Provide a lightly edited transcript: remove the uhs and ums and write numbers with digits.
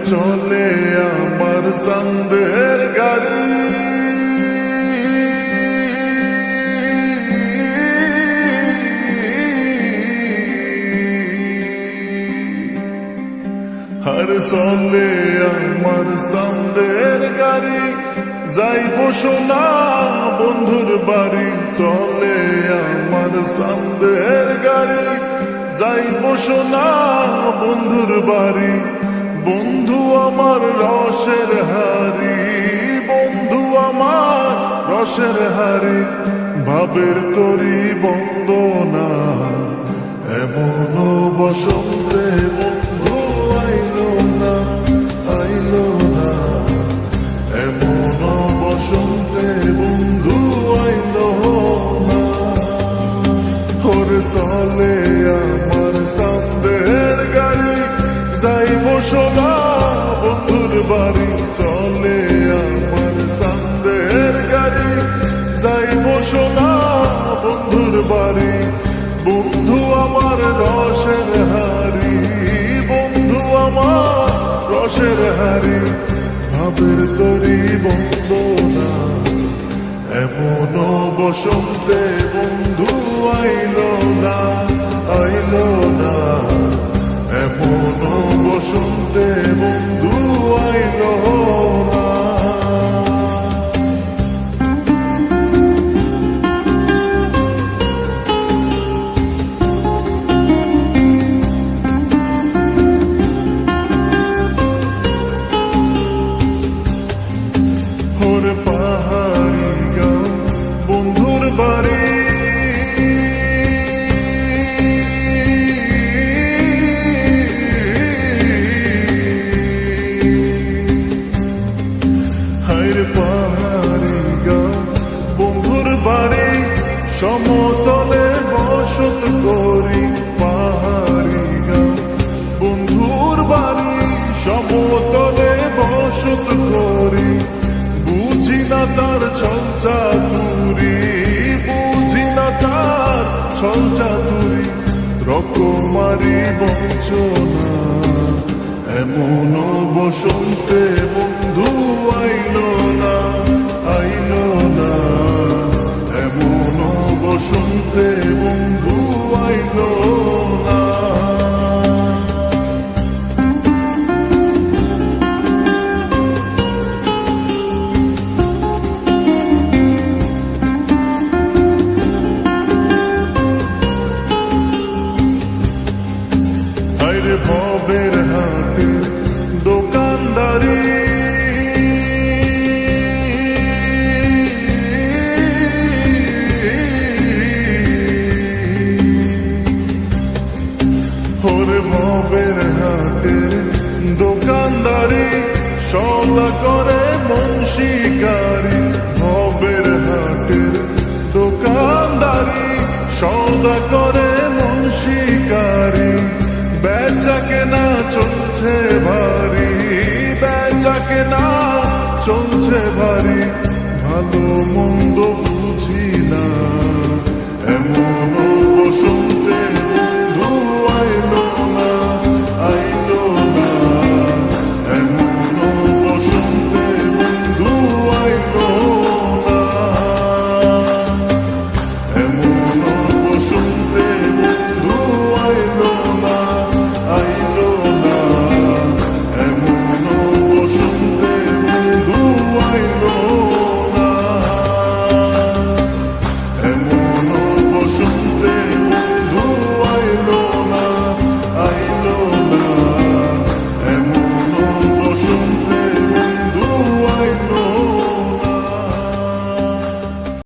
চলে আমার চাঁদের গাড়ি, আর চলে আমার চাঁদের গাড়ি, যাইব সোনা বন্ধুর বাড়ি। চলে আমার চাঁদের গাড়ি, যাইব সোনা বন্ধুর বাড়ি। বন্ধু আমার রসের হারি, বন্ধু আমার রসের হারি, ভাবের তরি বন্দনা এমন বসন্তে বন্ধু আইলো না, আইলো না। এমন বসন্তে বন্ধু আইলো না। ওরে চলে আমার চাঁদের গাড়ি, যাইব সোনা বন্ধুর বাড়ি। চলে আমার চাঁদের গাড়ি, যাইব সোনা বন্ধুর বাড়ি। বন্ধু আমার রসের হারি, বন্ধু আমার রসের হারি, ভাবের তরি বন্দনা এমন বসন্তে বন্ধু আইলো না, আইলো না। এমন বসন্তে বন্ধু আইলো না। ওরে পাহাড়ি গাঁও বন্ধুর বাড়ি, হায়রে পাহাড়ি গাঁও বন্ধুর বাড়ি। সমতলে বসত করি, পাহাড়ি গাঁও বন্ধুর বাড়ি। সমতলে বসত করি, বুঝি না তার ছল চাতুরি, বুঝি না তার ছল চাতুরি। রকমারি বঞ্চনা এমন বসন্তে বন্ধু আইলো না, আইলো না। এমন বসন্তে বন্ধু আইলো না। হায়রে ভবের হাটে দোকানদারি, ওরে ভবের হাটে দোকানদারি। সদা করে মন শিকারি, ভবের হাটের দোকানদারি। সদা করে মন শিকারি, বেচা কেনা চলছে ভারী, বেচা কেনা চলছে ভারী। ভালো মন্দ